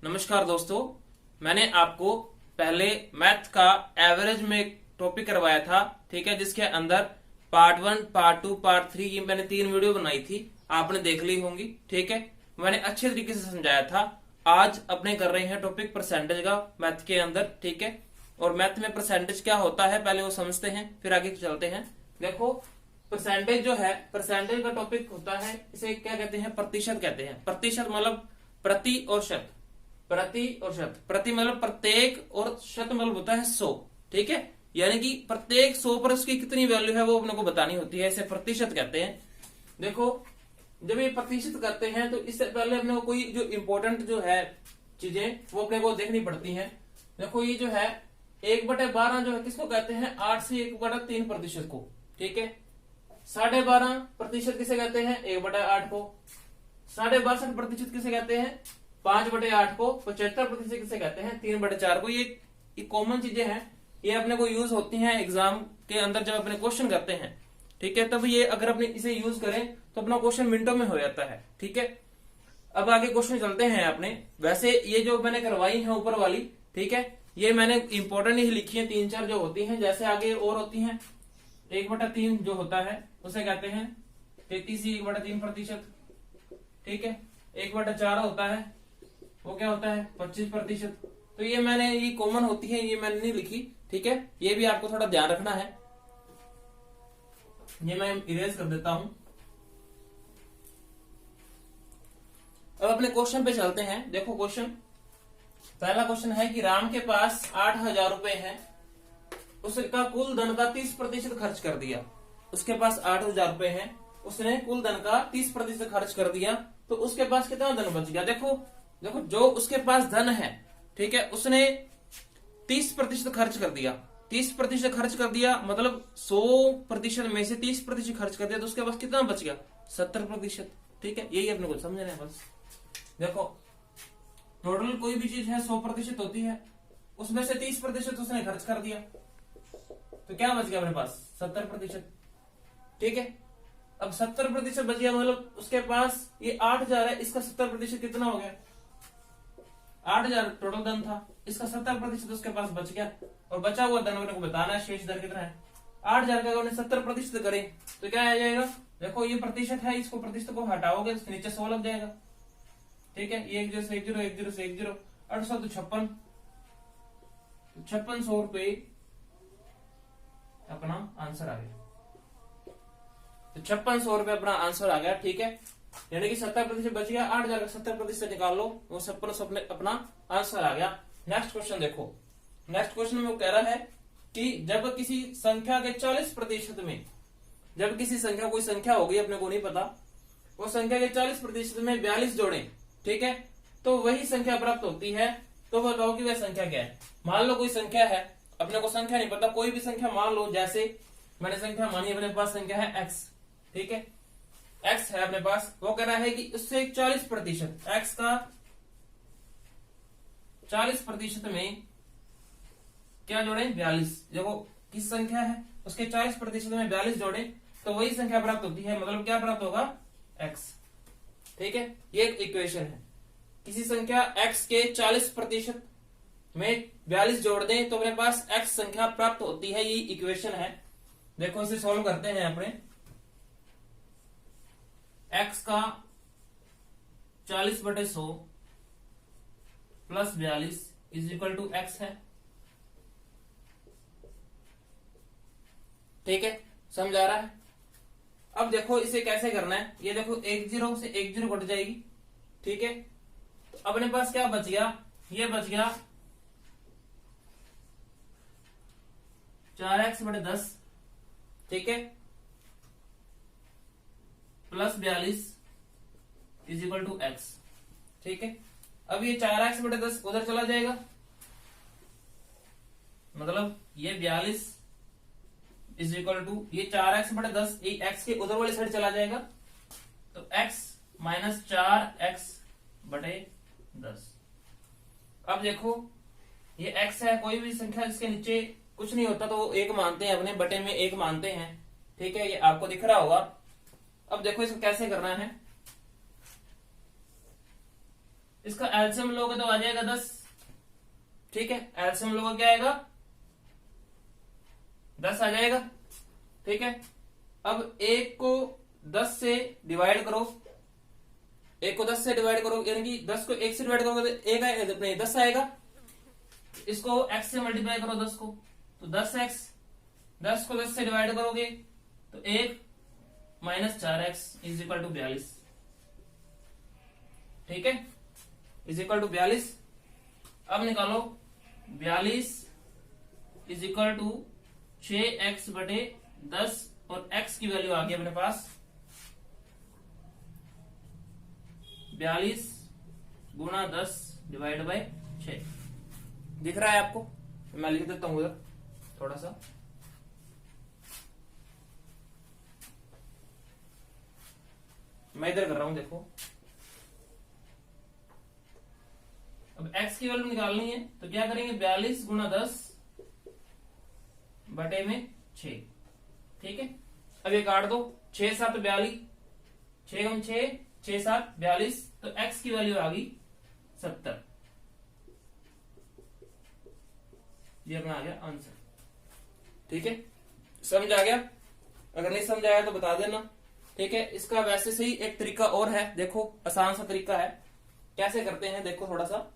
नमस्कार दोस्तों, मैंने आपको पहले मैथ का एवरेज में एक टॉपिक करवाया था। ठीक है, जिसके अंदर पार्ट 1, पार्ट 2, पार्ट 3 की मैंने 3 वीडियो बनाई थी, आपने देख ली होंगी। ठीक है, मैंने अच्छे तरीके से समझाया था। आज अपने कर रहे हैं टॉपिक परसेंटेज का मैथ के अंदर। ठीक है, और मैथ में परसेंटेज क्या होता है पहले वो समझते हैं, फिर आगे चलते हैं। देखो, परसेंटेज जो है, परसेंटेज का टॉपिक होता है, इसे क्या कहते हैं? प्रतिशत कहते हैं। प्रतिशत मतलब प्रति और शत। प्रति और शत, प्रति मतलब प्रत्येक और शत मतलब होता है 100। ठीक है, यानी कि प्रत्येक 100 पर उसकी कितनी वैल्यू है वो अपने को बतानी होती है, इसे प्रतिशत कहते हैं। देखो, जब ये प्रतिशत करते हैं तो इससे पहले अपने को कोई जो इंपॉर्टेंट जो है चीजें वो अपने को देखनी पड़ती हैं। देखो, ये जो है 1/12 जो है किसको कहते हैं? 8 से 1/3% को। ठीक है, 12.5% किसे कहते हैं? 1/8 को। 62.5% किसे कहते हैं? 5/8 को। 75% किसे कहते हैं? 3/4 को। ये कॉमन चीजें हैं, ये अपने को यूज होती हैं एग्जाम के अंदर जब अपने क्वेश्चन करते हैं। ठीक है, तब ये अगर अपने इसे यूज करें तो अपना क्वेश्चन मिनटों में हो जाता है। ठीक है, अब आगे क्वेश्चन चलते हैं अपने। वैसे ये जो मैंने करवाई है ऊपर वाली, ठीक है, ये मैंने इंपॉर्टेंट ही लिखी है, 3-4 जो होती हैं। जैसे आगे और होती हैं, 1/3 जो होता है उसे कहते हैं 33.3%। ठीक है, 1/4 होता है, वो क्या होता है? 25%। तो ये मैंने, ये कॉमन होती है, ये मैंने नहीं लिखी। ठीक है, ये भी आपको थोड़ा ध्यान रखना है। ये मैं इरेज कर देता हूं। अब अपने क्वेश्चन पे चलते हैं। देखो, क्वेश्चन, पहला क्वेश्चन है कि राम के पास 8,000 रुपए है, उसका कुल धन का 30% खर्च कर दिया। उसके पास 8,000 रुपए है, उसने कुल धन का 30% खर्च कर दिया, तो उसके पास कितना धन बच गया? देखो देखो, जो उसके पास धन है, ठीक है, उसने 30% खर्च कर दिया। 30% खर्च कर दिया मतलब 100% में से 30% खर्च कर दिया, तो उसके पास कितना बच गया? 70%। ठीक है, यही अपने को समझना है बस। देखो, टोटल कोई भी चीज है 100% होती है, उसमें से 30% उसने खर्च कर दिया, तो क्या बच गया अपने पास? 70%। ठीक है, अब 70% बच गया मतलब उसके पास ये 8,000 है, इसका 70% कितना हो गया? 8,000 टोटल धन था, इसका 70% उसके पास बच गया, और बचा हुआ धन को बताना है, शेष धन कितना है। 8,000 का अगर 70% करें तो क्या आ जाएगा? देखो, ये प्रतिशत है, इसको प्रतिशत को हटाओगे तो नीचे 100 लग जाएगा। ठीक है, ये 1 से 1 0, 1 0 से 1 0, 800 तो 56, 5600 रुपये अपना आंसर आ गया। तो 5600 रुपये अपना आंसर आ गया। ठीक है, यानी कि 70% बच गया। 8,000 का 70% निकाल लो, वो 5600 अपना आंसर आ गया। नेक्स्ट क्वेश्चन देखो, नेक्स्ट क्वेश्चन में वो कह रहा है कि जब किसी संख्या के 40% में, जब किसी संख्या, कोई संख्या होगी अपने को नहीं पता, वो संख्या के 40% में 42 जोड़े, ठीक है, तो वही संख्या प्राप्त होती है। तो बताओ कि वह संख्या क्या है? मान लो कोई संख्या है, अपने को संख्या नहीं पता, कोई भी संख्या मान लो, जैसे मैंने संख्या मानी, अपने पास संख्या है x। ठीक है, x है अपने पास, वो कह रहा है कि उससे 40%, x का 40% में क्या जोड़े? 42। देखो, किस संख्या है, उसके 40% में 42 जोड़े तो वही संख्या प्राप्त होती है, मतलब क्या प्राप्त होगा? x। ठीक है, ये एक इक्वेशन है। किसी संख्या x के 40% में 42 जोड़ दें तो अपने पास x संख्या प्राप्त होती है, ये इक्वेशन है। देखो, इसे सॉल्व करते हैं अपने। x का 40/100 plus 42 is equal to x है। ठीक है, समझ आ रहा है? अब देखो इसे कैसे करना है। ये देखो, 1 0 से 1 0 कट जाएगी। ठीक है, तो अपने पास क्या बच गया? ये बच गया 4x/10। ठीक है, plus 42 is equal to x। ठीक है, अब ये 4x/10 उधर चला जाएगा, मतलब ये 42 इज इक्वल टू ये 4x/10, ये x के उधर वाली साइड चला जाएगा, तो x माइनस 4x/10। अब देखो, ये x है, कोई भी संख्या जिसके नीचे कुछ नहीं होता तो वो 1 मानते हैं, अपने बटे में 1 मानते हैं। ठीक है, ये आपको दिख रहा होगा। अब देखो इसको कैसे करना है। इसका एलसीएम लोगे तो आ जाएगा 10। ठीक है, एलसीएम लोगे क्या आएगा 10 आ जाएगा। ठीक है, अब 1 को 10 से डिवाइड करो, 1 को 10 से डिवाइड करो, यानी कि 10 को 1 से डिवाइड करोगे तो 1 आएगा, नहीं 10 आएगा। इसको x से मल्टीप्लाई करो 10 को, तो 10x, 10 को 10 से डिवाइड करोगे तो 1 minus 4x is equal to 42। ठीक है, इज इक्वल टू 42। अब निकालो 42 इज इक्वल टू 6x बटे 10 और x की वैल्यू आ गई अपने पास 42 गुणा 10 डिवाइड बाय 6। दिख रहा है आपको? मैं लिख देता हूं उधर थोड़ा सा। मैं इधर कर रहा हूं, देखो। अब x की वैल्यू निकालनी है तो क्या करेंगे 42 गुणा 10 बटे में 6। ठीक है, अब ये काट दो, 6 7 42, 6 गुण 6, 6 7 42, तो x की वैल्यू आ गई 70। ये अपना आ गया आंसर। ठीक है, समझ आ गया? अगर नहीं समझ आया तो बता देना। ठीक है, इसका वैसे सही एक तरीका और है, देखो आसान सा तरीका है। कैसे करते हैं देखो थोड़ा सा।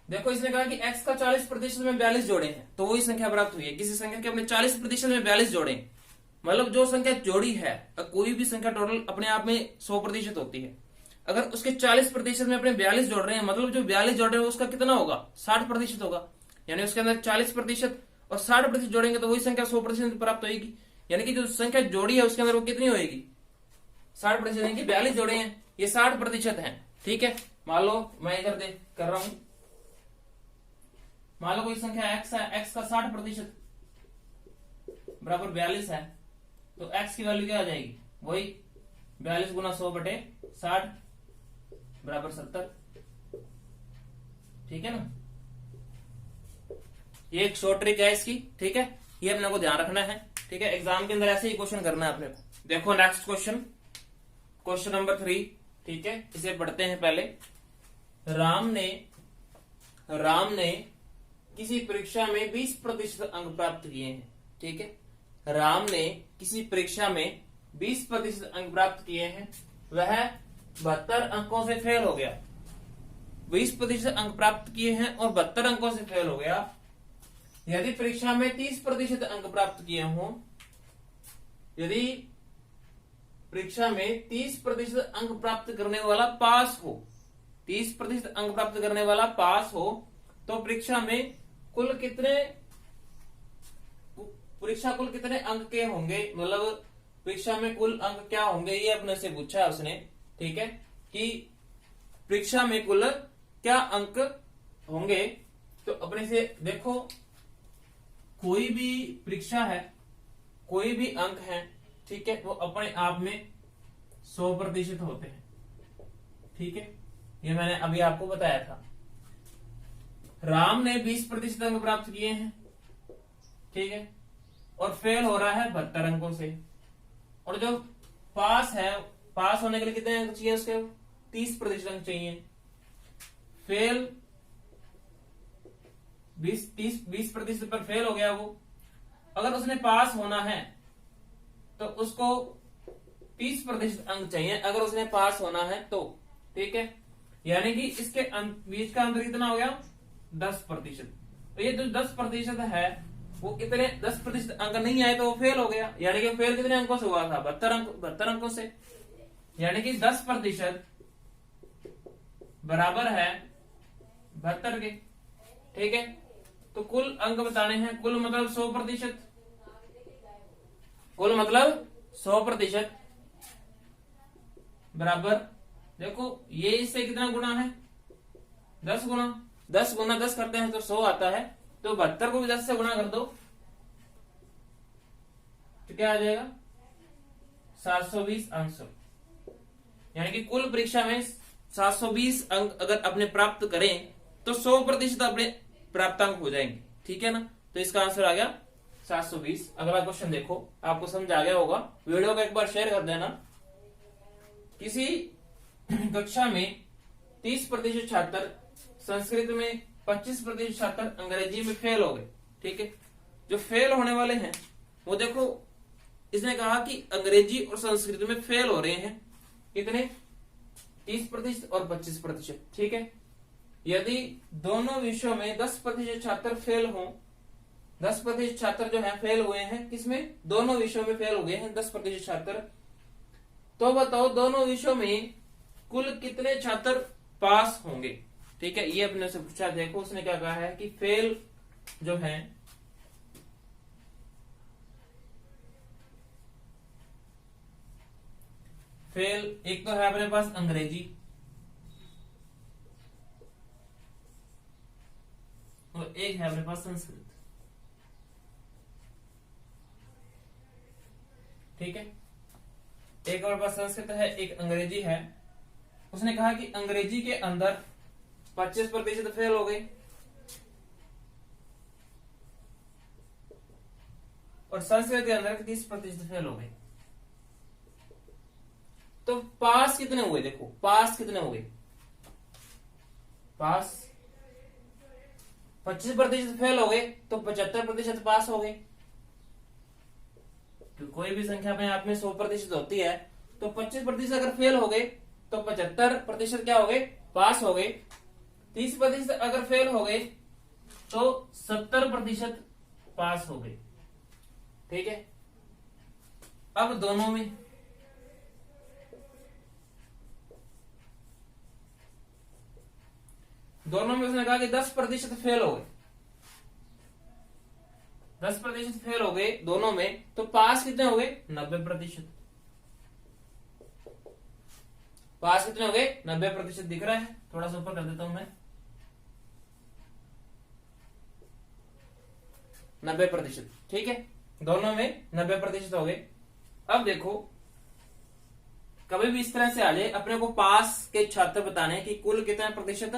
देखो इसने कहा कि x का 40% में 42 जोड़े हैं तो वही संख्या प्राप्त हुई है। किसी संख्या के अपने 40% में 42 जोड़े, मतलब जो संख्या जोड़ी है, कोई भी संख्या टोटल अपने आप में 100% होती है। अगर उसके 40% में अपने 42 जोड़ रहे हैं, मतलब जो 42 जोड़ रहे हैं उसका कितना होगा 60% होगा। यानी उसके अंदर 40% और 60% जोड़ेंगे तो वही संख्या 100% प्राप्त होगी। यानी कि जो संख्या जोड़ी है उसके अंदर वो कितनी होगी 60%। यानी कि 42 जोड़े हैं, ये 60% है। ठीक है, मान लो मैं इधर कर रहा हूं, मान लो कोई संख्या x है, x का 60% बराबर 42 है, तो x की वैल्यू क्या आ जाएगी वही 42 गुना 100 बटे 60 बराबर 70। ठीक है ना, ये एक शॉर्ट ट्रिक है इसकी। ठीक है, ये अपने को ध्यान रखना है। ठीक है, एग्जाम के अंदर ऐसे ही क्वेश्चन करना है अपने को। देखो नेक्स्ट क्वेश्चन, क्वेश्चन नंबर 3। ठीक है, इसे पढ़ते हैं पहले। राम ने किसी परीक्षा में 20% अंक प्राप्त किए हैं। ठीक है, राम ने किसी परीक्षा में 20% अंक प्राप्त किए हैं, वह 72 अंकों से फेल हो गया। 20% अंक प्राप्त किए हैं और 72 अंकों से फेल हो गया। यदि परीक्षा में 30% अंक प्राप्त किए हों, यदि परीक्षा में 30% अंक प्राप्त करने वाला पास हो, 30% अंक प्राप्त करने वाला पास हो, तो परीक्षा कुल कितने अंक के होंगे, मतलब परीक्षा में कुल अंक क्या होंगे, ये अपने से पूछा है उसने। ठीक है, कि परीक्षा में कुल क्या अंक होंगे, तो अपने से देखो कोई भी परीक्षा है, कोई भी अंक है, ठीक है, वो अपने आप में 100% होते हैं। ठीक है, ये मैंने अभी आपको बताया था। राम ने 20% अंक प्राप्त किए हैं, ठीक है, और फेल हो रहा है 72 अंकों से। और जो पास है, पास होने के लिए कितने अंक चाहिए उसके 30% अंक चाहिए। फेल 20% पर फेल हो गया वो। अगर उसने पास होना है तो उसको 30% अंक चाहिए, अगर उसने पास होना है तो। ठीक है, यानी कि इसके बीच का अंतर कितना हो गया 10%। तो ये जो 10% है वो कितने 10% अंक नहीं आए तो वो फेल हो गया। यानी कि फेल कितने अंकों से हुआ था 72 अंकों से। यानी कि 10% बराबर है 72 के। ठीक है, तो कुल अंक बताने हैं, कुल मतलब 100%, कुल मतलब 100% बराबर, देखो ये इससे कितना गुना है 10 गुना, 10 गुना 10 करते हैं तो 100 आता है। तो 72 को भी 10 से गुना कर दो तो क्या आ जाएगा 720 अंक। यानी कि कुल परीक्षा में 720 अंक अगर अपने प्राप्त करें तो 100% अपने प्राप्तांक हो जाएंगे। ठीक है ना, तो इसका आंसर आ गया 720। अगला क्वेश्चन देखो, आपको समझ आ गया होगा, वीडियो को एक बार शेयर कर देना। किसी कक्षा में 30% छात्र संस्कृत में, 25% छात्र अंग्रेजी में फेल हो गए। ठीक है, जो फेल होने वाले हैं वो देखो, इसने कहा कि अंग्रेजी और संस्कृत में फेल हो रहे हैं कितने, 30% और 25%। ठीक है, यदि दोनों विषयों में 10% छात्र फेल हों, 10% छात्र जो है फेल हुए हैं किसमें, दोनों विषयों में फेल हो गए हैं 10% छात्र, तो बताओ दोनों विषयों में कुल कितने छात्र पास होंगे। ठीक है, ये अपने से पूछा। देखो उसने क्या कहा है कि फेल जो है, फेल एक तो है अपने पास अंग्रेजी और एक है अपने पास संस्कृत। ठीक है, एक हमारे पास संस्कृत है, एक अंग्रेजी है। उसने कहा कि अंग्रेजी के अंदर 25% फेल हो गए और संस्कृत के अंदर 30% फेल हो गए। तो पास कितने हुए, देखो पास कितने हुए, पास 25% फेल हो गए तो 75% पास हो गए। तो कोई भी संख्या अपने आप में 100% होती है, तो 25% अगर फेल हो गए तो 75% क्या हो गए, पास हो गए। 30% अगर फेल हो गए तो 70% पास हो गए। ठीक है, अब दोनों में उसने कहा कि 10% फेल हो गए, 10% फेल हो गए दोनों में, तो पास कितने हो गए, 90%। पास कितने हो गए, 90% दिख रहा है, थोड़ा सा ऊपर कर देता हूं मैं, 90%। ठीक है, दोनों में 90% हो गए। अब देखो कभी भी इस तरह से आ जाए, अपने को पास के छात्र बताने कि कुल कितने प्रतिशत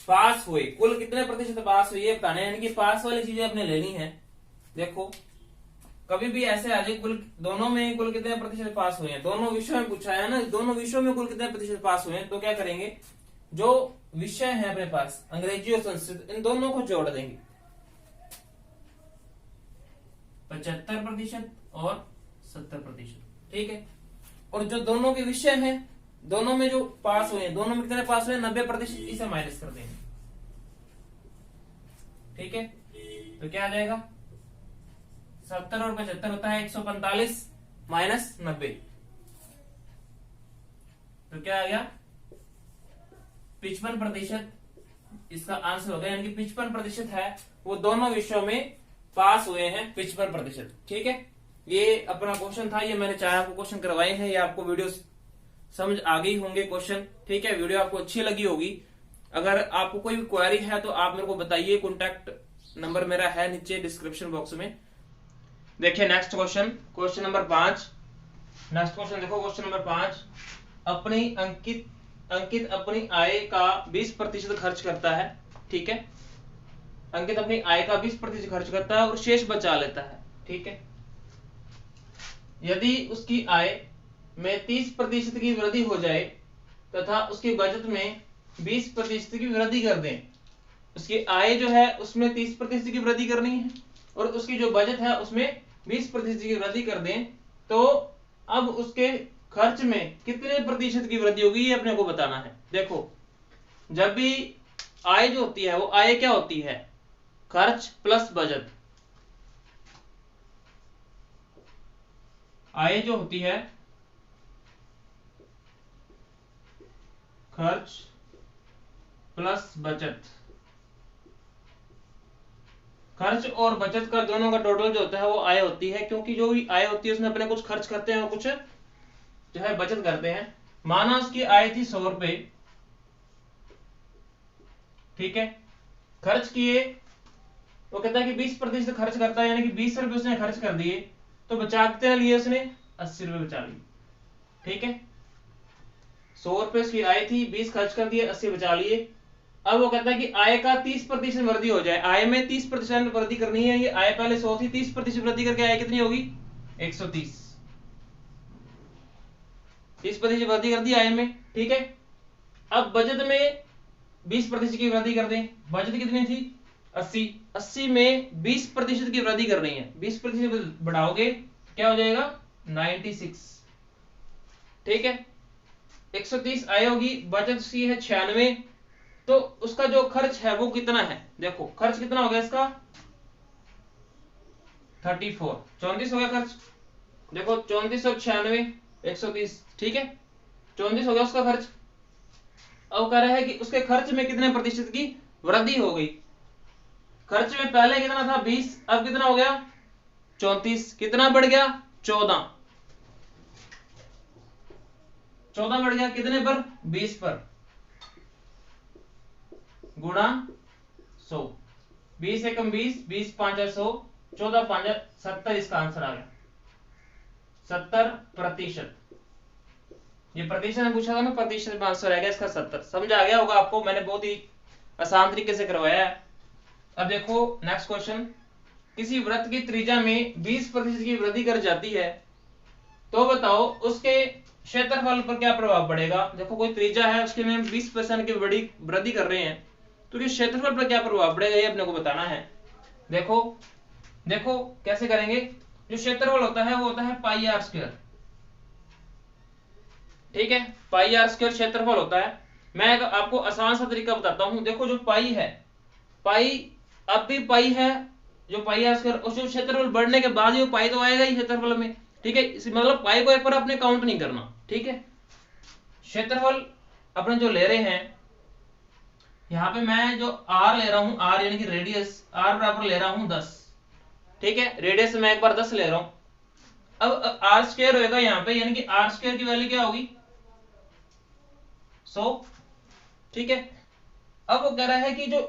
पास हुए, कुल कितने प्रतिशत पास हुए ये बताने, यानी कि पास वाली चीजें अपने लेनी है। देखो कभी भी ऐसे आ जाए, कुल दोनों में कुल कितने प्रतिशत पास हुए हैं, दोनों विषयों में पूछा है ना, दोनों विषयों में कुल कितने प्रतिशत पास हुए हैं, तो क्या करेंगे, जो विषय है अपने पास अंग्रेजी और संस्कृत, इन दोनों को जोड़ देंगे, 75% और 70%। ठीक है, और जो दोनों के विषय हैं, दोनों में जो पास हुए हैं, दोनों में कितने पास हुए, 90%, इसे माइनस कर देंगे। ठीक है, तो क्या आ जाएगा, 70 और 75 होता है 145 माइनस 90, तो क्या आ गया 55%। इसका आंसर हो गया, यानी कि 55% है वो दोनों विषयों में पास हुए हैं, 55%। ठीक है, ये अपना क्वेश्चन था, ये मैंने चाहे आपको क्वेश्चन करवाए हैं, ये आपको वीडियो समझ आ गई होंगे क्वेश्चन। ठीक है, वीडियो आपको अच्छी लगी होगी। अगर आपको कोई भी क्वेरी है तो आप मेरे को बताइए, कॉन्टैक्ट नंबर मेरा है नीचे डिस्क्रिप्शन बॉक्स में। देखिए next question, question number 5। Next question देखो, क्वेश्चन नंबर 5। अपनी अंकित अपनी आय का 20% खर्च करता है। ठीक है, अंकित अपनी आय का 20% खर्च करता है और शेष बचा लेता है। ठीक है, यदि उसकी आय में 30% की वृद्धि हो जाए तथा उसके बचत में 20% की वृद्धि कर दें, उसकी आय जो है उसमें 30% की वृद्धि करनी है और उसकी जो बचत है उसमें 20% की वृद्धि कर दें, तो अब उसके खर्च में कितने प्रतिशत की वृद्धि होगी, ये अपने को बताना है। देखो जब भी आय जो होती है वो आय क्या होती है, खर्च प्लस बचत। आय जो होती है खर्च प्लस बचत, खर्च और बचत का दोनों का टोटल जो होता है वो आय होती है, क्योंकि जो भी आय होती है उसमें अपने कुछ खर्च करते हैं और कुछ जो है बचत करते हैं। माना उसकी आय थी 100 रुपए, ठीक है, खर्च किए, वो कहता है कि 20% खर्च करता है, यानी कि 20 रुपए उसने खर्च कर दिए, तो बचा कितने लिए उसने, 80 रुपए बचा लिए। ठीक है, 100 रुपए उसकी आय थी, 20 खर्च कर दिए, 80 बचा लिए। अब वो कहता है कि आय का 30% वृद्धि हो जाए, आय में 30% वृद्धि करनी है। ये आय पहले 100 थी, 30% वृद्धि करके आय कितनी होगी, 130, 30% वृद्धि कर दी आय में। ठीक है, अब बचत में 20% की वृद्धि कर दें। बचत कितनी थी 80, 80 में 20% की वृद्धि कर रही है, 20% बढ़ाओगे क्या हो जाएगा 96। ठीक है, 130 आय होगी, बचत उसकी है 96, तो उसका जो खर्च है वो कितना है, देखो खर्च कितना हो गया इसका 34, 34 हो गया खर्च। देखो 34 और 96 130, ठीक है 34 हो गया उसका खर्च। अब कह रहा है कि उसके खर्च में कितने प्रतिशत की वृद्धि हो गई। खर्च में पहले कितना था 20, अब कितना हो गया 34, कितना बढ़ गया 14, 14 बढ़ गया कितने पर 20 पर, गुणा 100, 20 एकम 20, 20 5 100, 14 5 70, इसका आंसर आ गया 70%। ये प्रतिशत में पूछा था ना, प्रतिशत में आंसर आएगा इसका 70। समझ आ गया होगा आपको, मैंने बहुत ही आसान तरीके से करवाया है। अब देखो नेक्स्ट क्वेश्चन, किसी वृत्त की त्रिज्या में 20% की वृद्धि कर जाती है तो बताओ उसके क्षेत्रफल पर क्या प्रभाव पड़ेगा। देखो कोई त्रिज्या है उसके में 20% की बड़ी वृद्धि कर रहे हैं तो उसके क्षेत्रफल पर क्या प्रभाव पड़ेगा, ये अपने को बताना है। देखो देखो कैसे करेंगे, जो क्षेत्रफल होता है वो होता है पाई आर स्क्वायर। ठीक है, पाई आर स्क्वायर क्षेत्रफल होता है। मैं आपको आसान सा तरीका बताता हूं। देखो जो पाई है, पाई अब भी पाई है, जो पाई आर स्क्वायर, उस जो क्षेत्रफल बढ़ने के बाद जो पाई तो आएगा ही क्षेत्रफल में। ठीक है, मतलब पाई को एक बार अपने काउंट नहीं करना। ठीक है, क्षेत्रफल अपने जो ले रहे हैं, यहां पे मैं जो आर ले रहा हूं, आर यानी कि रेडियस, आर बराबर ले रहा हूं 10। ठीक है, रेडियस मैं एक बार 10 ले रहा हूं। अब आर स्क्वायर होगा यहाँ पे, यानी कि आर स्क्वायर की वैल्यू क्या होगी 100। ठीक है, अब वो कह रहा है कि जो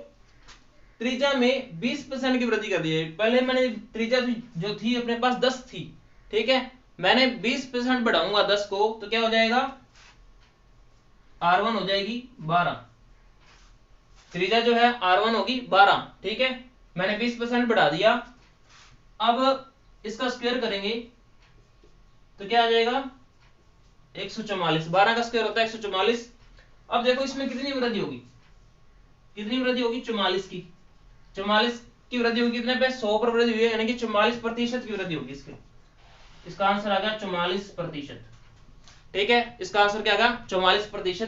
त्रिज्या में 20% की वृद्धि कर दी है। पहले मैंने त्रिज्या जो थी अपने पास 10 थी, ठीक है, मैंने 20% बढ़ाऊंगा 10 को तो क्या हो जाएगा R1 हो जाएगी 12। त्रिज्या जो है R1 होगी 12। ठीक है, मैंने 20% बढ़ा दिया। अब इसका स्क्वायर करेंगे तो क्या आ जाएगा 144, 12 का स्क्वायर होता है 144। अब देखो इसमें कितनी वृद्धि होगी, कितनी वृद्धि होगी 44 की, 44 की वृद्धि होगी कितने पे 100 पर वृद्धि हुई है, यानी कि 44% की वृद्धि होगी इसके। इसका आंसर आ गया 44%। ठीक है, इसका आंसर क्या आ गया 44%।